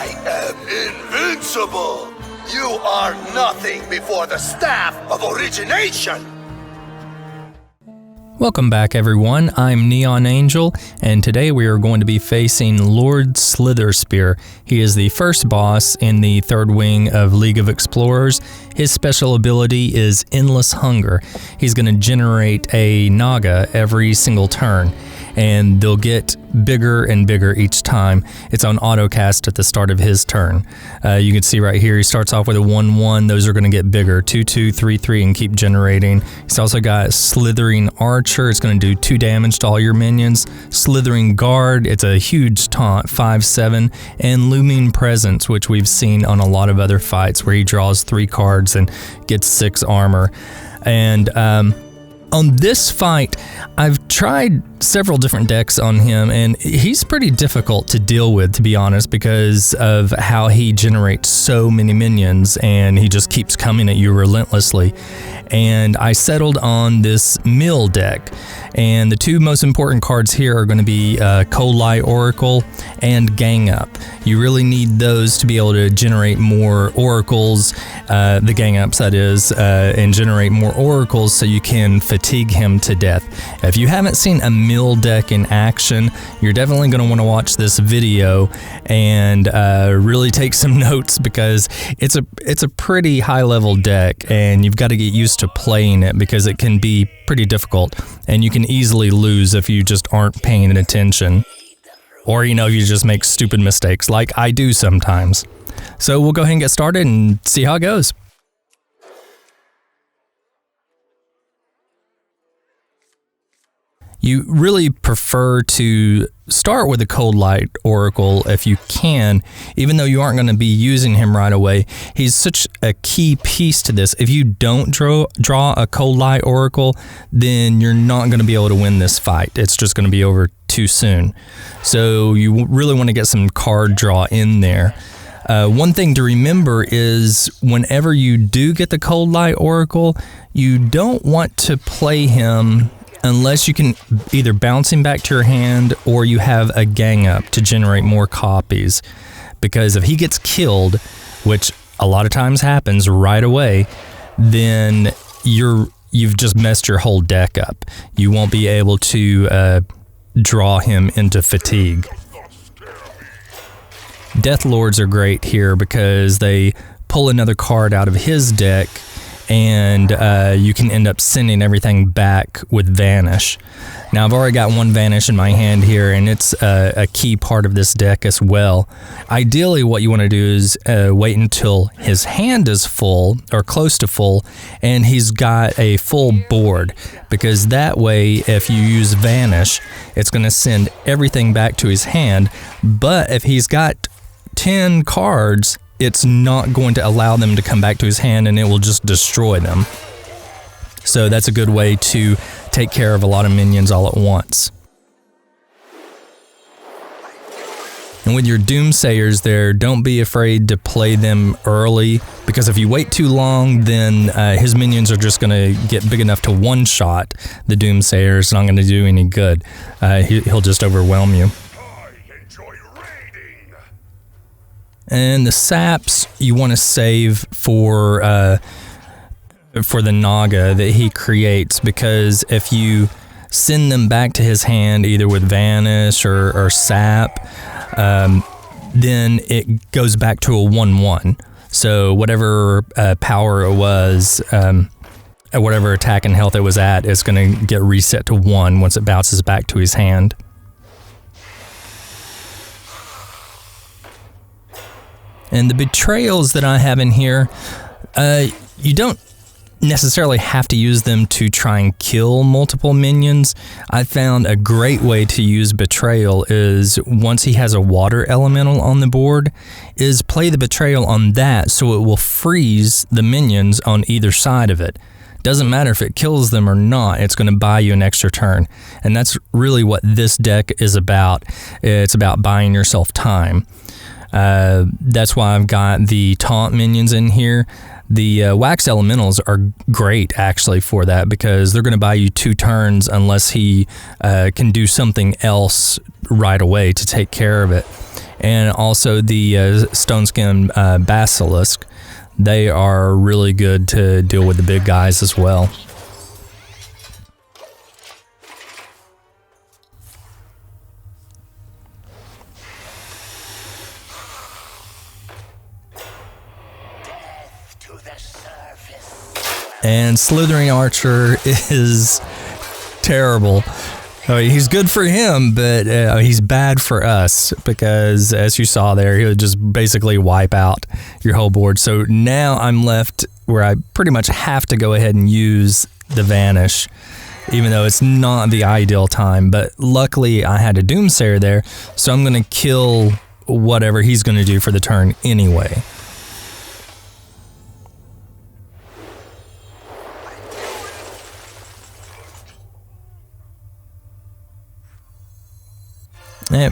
I am invincible! You are nothing before the staff of origination! Welcome back, everyone. I'm Neonangel, and today we are going to be facing Lord Slitherspear. He is the first boss in the third wing of League of Explorers. His special ability is Endless Hunger. He's going to generate a Naga every single turn, and they'll get bigger and bigger each time. It's on autocast at the start of his turn. You can see right here, he starts off with a 1-1. Those are going to get bigger, 2-2, 3-3, and keep generating. He's also got Slithering Archer. It's going to do 2 damage to all your minions. Slithering Guard, it's a huge taunt, 5-7. And Looming Presence, which we've seen on a lot of other fights where he draws 3 cards and gets 6 armor. And on this fight, I've tried several different decks on him, and he's pretty difficult to deal with, to be honest, because of how he generates so many minions, and he just keeps coming at you relentlessly. And I settled on this mill deck, and the 2 most important cards here are going to be Cold Light Oracle and Gang Up. You really need those to be able to generate more oracles, the Gang Ups that is, and generate more oracles so you can fatigue him to death. If you haven't seen a mill deck in action, you're definitely going to want to watch this video and really take some notes, because it's a pretty high level deck, and you've got to get used to playing it because it can be pretty difficult, and you can easily lose if you just aren't paying attention, or you just make stupid mistakes like I do sometimes. So we'll go ahead and get started and see how it goes. You really prefer to start with a Cold Light Oracle if you can, even though you aren't going to be using him right away. He's such a key piece to this. If you don't draw a Cold Light Oracle, then you're not going to be able to win this fight. It's just going to be over too soon. So you really want to get some card draw in there. One thing to remember is whenever you do get the Cold Light Oracle, you don't want to play him unless you can either bounce him back to your hand or you have a Gang Up to generate more copies. Because if he gets killed, which a lot of times happens right away, then you've just messed your whole deck up. You won't be able to draw him into fatigue. Death Lords are great here because they pull another card out of his deck, and you can end up sending everything back with Vanish. Now, I've already got 1 Vanish in my hand here, and it's a key part of this deck as well. Ideally, what you want to do is wait until his hand is full, or close to full, and he's got a full board, because that way, if you use Vanish, it's going to send everything back to his hand. But if he's got 10 cards, it's not going to allow them to come back to his hand, and it will just destroy them. So that's a good way to take care of a lot of minions all at once. And with your Doomsayers there, don't be afraid to play them early, because if you wait too long, then his minions are just going to get big enough to one-shot the Doomsayers. It's not going to do any good. He'll just overwhelm you. And the saps you want to save for the Naga that he creates, because if you send them back to his hand either with Vanish or sap, then it goes back to a 1-1. So whatever power it was, whatever attack and health it was at, is going to get reset to 1 once it bounces back to his hand. And the betrayals that I have in here, you don't necessarily have to use them to try and kill multiple minions. I found a great way to use betrayal is once he has a water elemental on the board, is play the betrayal on that so it will freeze the minions on either side of it. Doesn't matter if it kills them or not, it's going to buy you an extra turn. And that's really what this deck is about. It's about buying yourself time. That's why I've got the taunt minions in here. The wax elementals are great actually for that, because they're going to buy you 2 turns unless he can do something else right away to take care of it. and also the stone skin basilisk. They are really good to deal with the big guys as well. And Slithering Archer is terrible. He's good for him, but he's bad for us because, as you saw there, he would just basically wipe out your whole board. So now I'm left where I pretty much have to go ahead and use the Vanish, even though it's not the ideal time. But luckily, I had a Doomsayer there, so I'm going to kill whatever he's going to do for the turn anyway.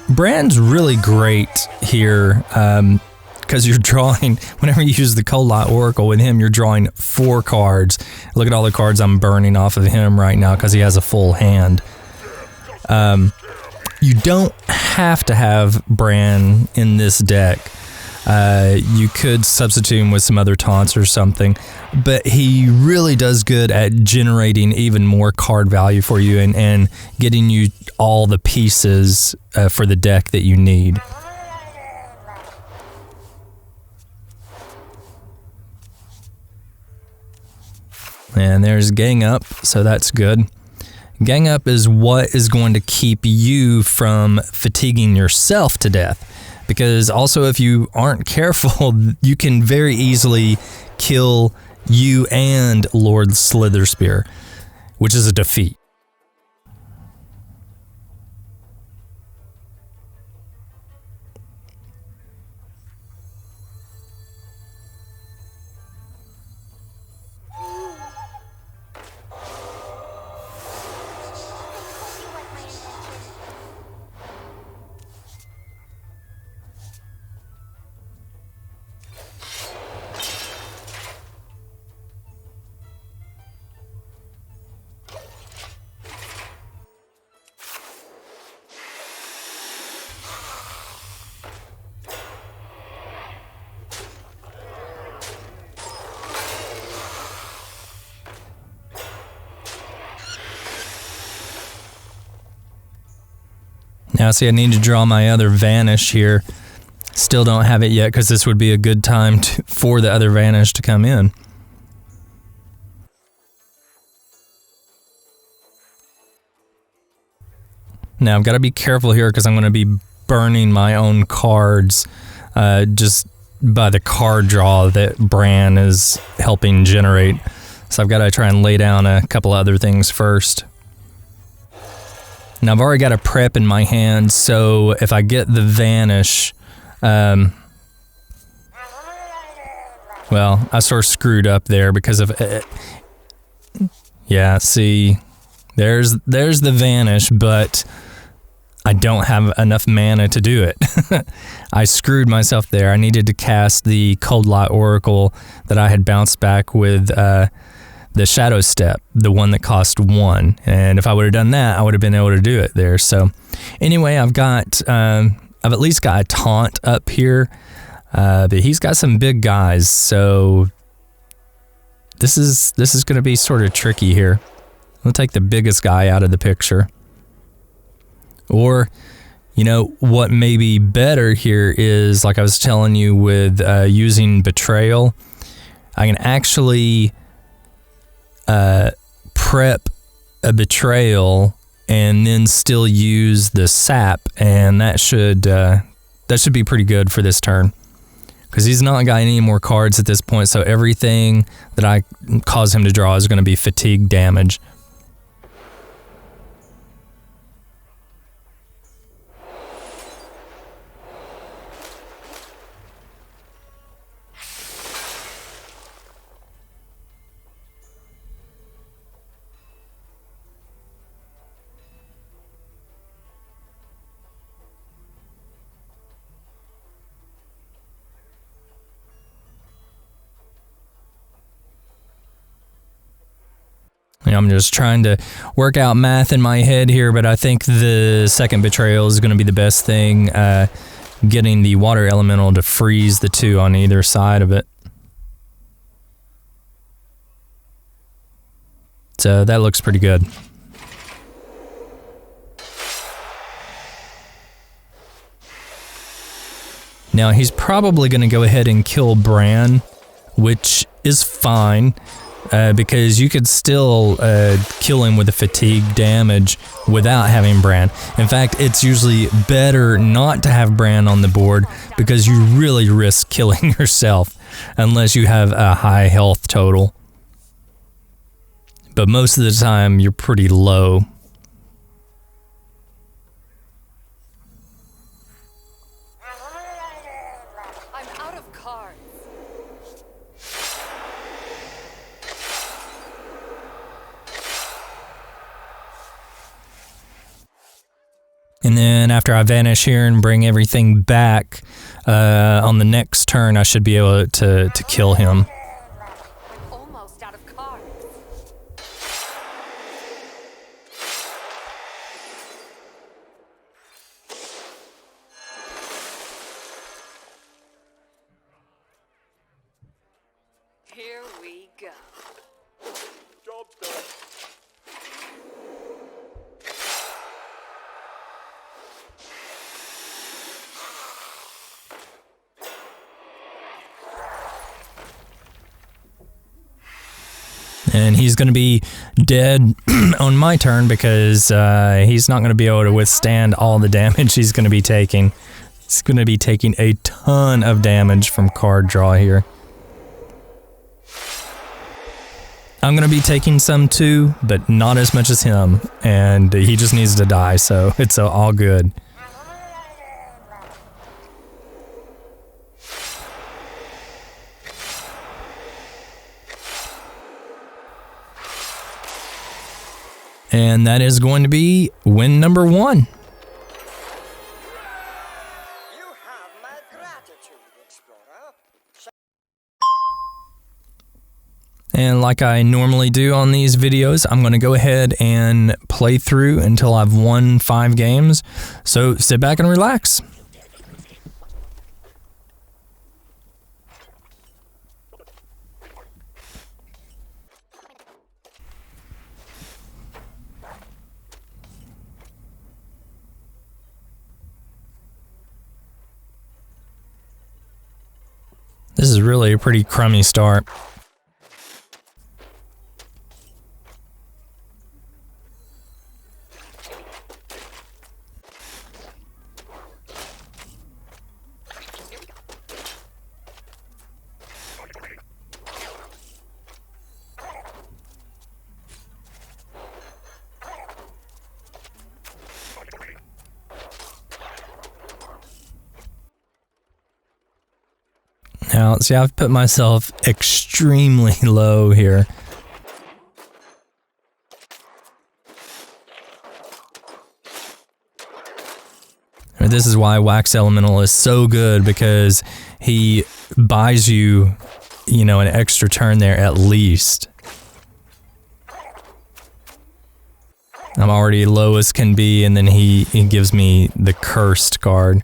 Bran's really great here because you're drawing, whenever you use the Cold Light Oracle with him, you're drawing 4 cards. Look at all the cards I'm burning off of him right now because he has a full hand. You don't have to have Bran in this deck. You could substitute him with some other taunts or something, but he really does good at generating even more card value for you and getting you all the pieces for the deck that you need. And there's Gang Up, so that's good. Gang Up is what is going to keep you from fatiguing yourself to death. Because also, if you aren't careful, you can very easily kill you and Lord Slitherspear, which is a defeat. Now, see, I need to draw my other Vanish here. Still don't have it yet because this would be a good time for the other Vanish to come in. Now, I've got to be careful here because I'm going to be burning my own cards just by the card draw that Bran is helping generate. So I've got to try and lay down a couple other things first. Now, I've already got a prep in my hand, so if I get the Vanish, well, I sort of screwed up there because of it. Yeah, see, there's the Vanish, but I don't have enough mana to do it. I screwed myself there. I needed to cast the Cold Light Oracle that I had bounced back with the Shadow Step, the one that cost 1. And if I would have done that, I would have been able to do it there. So anyway, I've at least got a taunt up here, but he's got some big guys. So this is going to be sort of tricky here. We'll take the biggest guy out of the picture. Or, you know, what may be better here is, like I was telling you with using Betrayal, I can actually prep a Betrayal and then still use the sap, and that should be pretty good for this turn because he's not got any more cards at this point, so everything that I cause him to draw is going to be fatigue damage. I'm just trying to work out math in my head here, but I think the second Betrayal is going to be the best thing. getting the water elemental to freeze the two on either side of it. So that looks pretty good. Now he's probably going to go ahead and kill Bran, which is fine, because you could still kill him with the fatigue damage without having Bran. In fact, it's usually better not to have Bran on the board because you really risk killing yourself unless you have a high health total. But most of the time, you're pretty low. I'm out of cards. And then after I vanish here and bring everything back, on the next turn, I should be able to kill him. I'm almost out of cards. Here we go. Job done. And he's going to be dead on my turn because he's not going to be able to withstand all the damage he's going to be taking. He's going to be taking a ton of damage from card draw here. I'm going to be taking some too, but not as much as him. And he just needs to die, so it's all good. And that is going to be win number 1. You have my gratitude, Explorer. And like I normally do on these videos, I'm going to go ahead and play through until I've won 5 games. So sit back and relax. This is really a pretty crummy start. Now, see, I've put myself extremely low here. And this is why Wax Elemental is so good, because he buys you, an extra turn there at least. I'm already low as can be, and then he gives me the cursed card.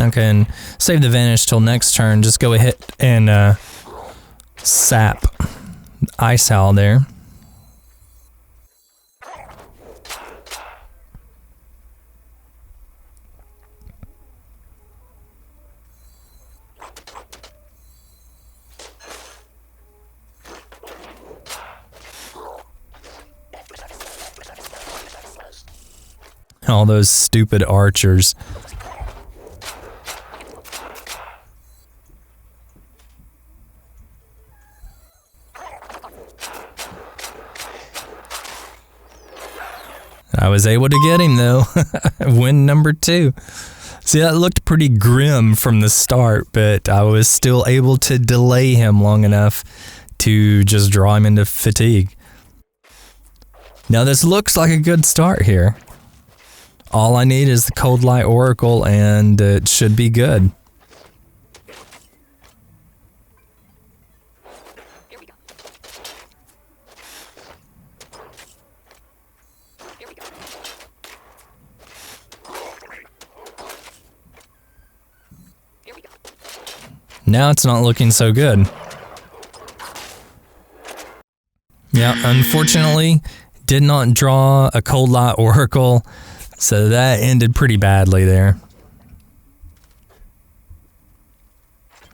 Okay, and save the vanish till next turn. Just go ahead and sap Ice Owl there. All those stupid archers. I was able to get him though. Win number 2. See, that looked pretty grim from the start, but I was still able to delay him long enough to just draw him into fatigue. Now this looks like a good start here. All I need is the Cold Light Oracle, and it should be good. Here we go. Here we go. Here we go. Now it's not looking so good. Yeah, unfortunately, did not draw a Cold Light Oracle, so that ended pretty badly there.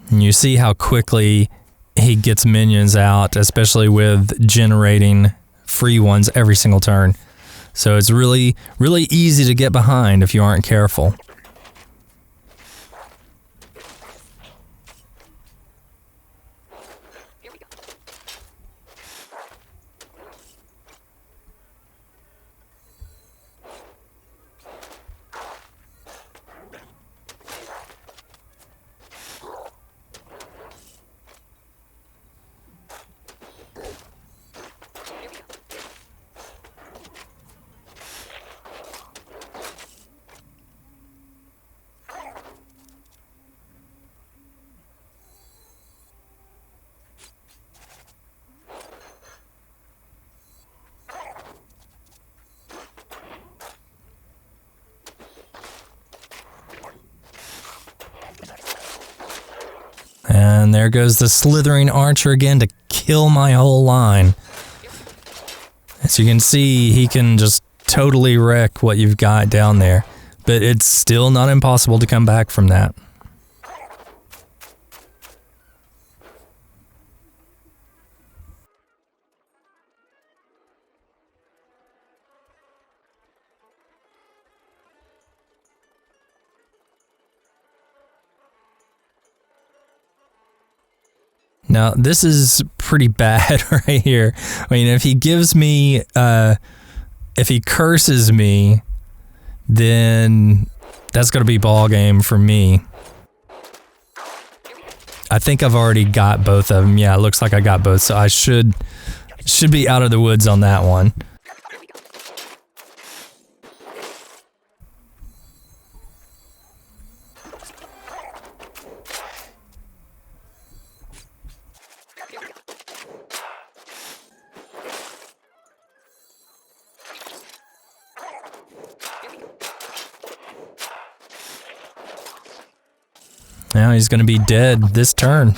And you see how quickly he gets minions out, especially with generating free ones every single turn. So it's really, really easy to get behind if you aren't careful. Here we go. Here we go. And there goes the Slithering Archer again to kill my whole line. As you can see, he can just totally wreck what you've got down there. But it's still not impossible to come back from that. Now, this is pretty bad right here. I mean, if he gives me, if he curses me, then that's going to be ball game for me. I think I've already got both of them. Yeah, it looks like I got both, so I should be out of the woods on that one. Now he's going to be dead this turn.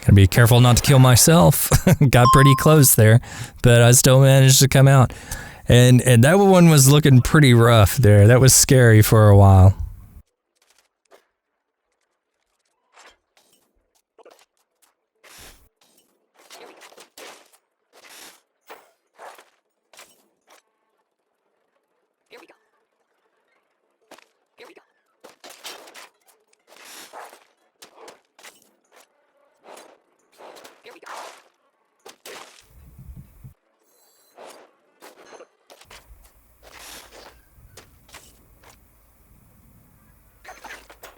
Gotta be careful not to kill myself. Got pretty close there, but I still managed to come out. And that one was looking pretty rough there. That was scary for a while. Here we go. Here we go. Here we go.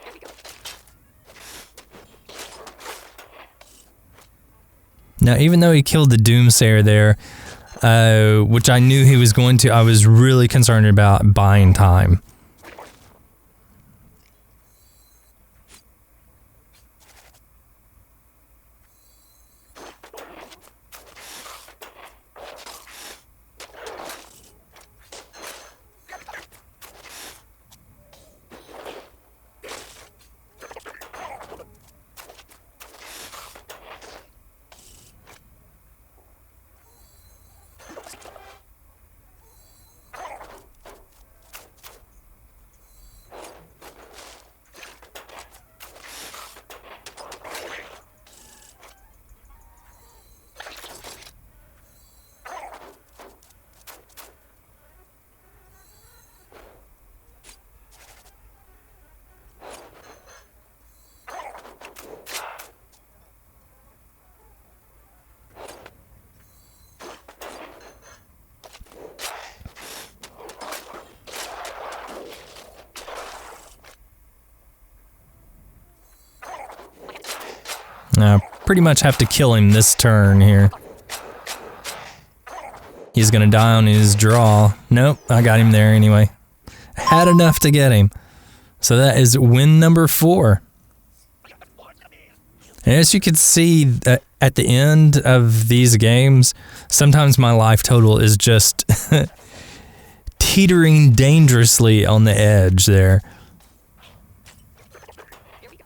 Here we go. Now, even though he killed the Doomsayer there, which I knew he was going to, I was really concerned about buying time. Now, pretty much have to kill him this turn here. He's gonna die on his draw. Nope, I got him there anyway. Had enough to get him. So that is win number 4. And as you can see at the end of these games, sometimes my life total is just teetering dangerously on the edge there. Here we go.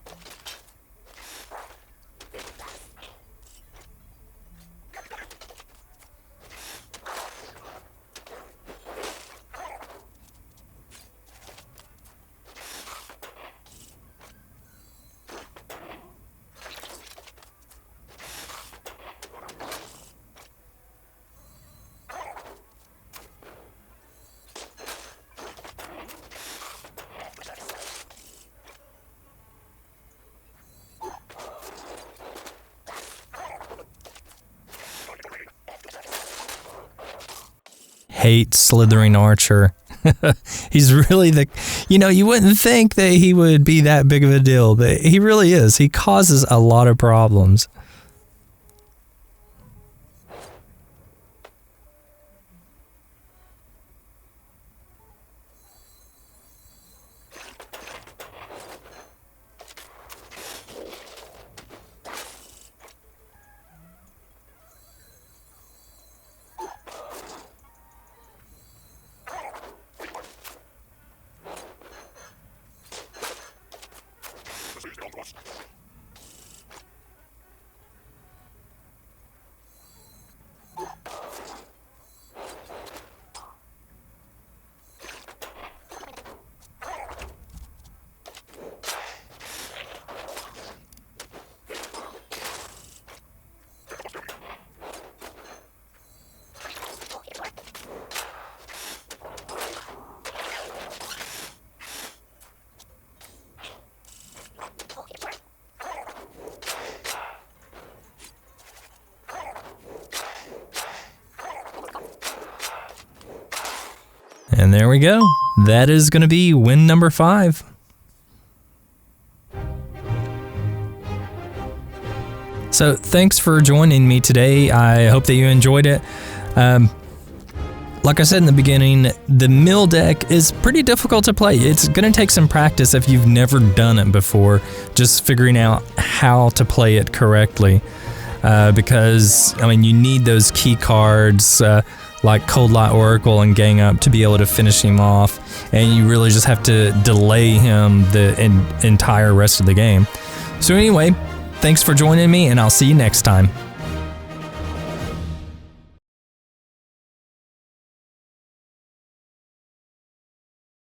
Hate slithering archer. He's really you wouldn't think that he would be that big of a deal, but he really is. He causes a lot of problems. And there we go. That is going to be win number 5. So thanks for joining me today. I hope that you enjoyed it. Like I said in the beginning, the mill deck is pretty difficult to play. It's going to take some practice if you've never done it before, just figuring out how to play it correctly. Because, you need those key cards like Cold Light Oracle and Gang Up to be able to finish him off, and you really just have to delay him the entire rest of the game. So anyway, thanks for joining me, and I'll see you next time.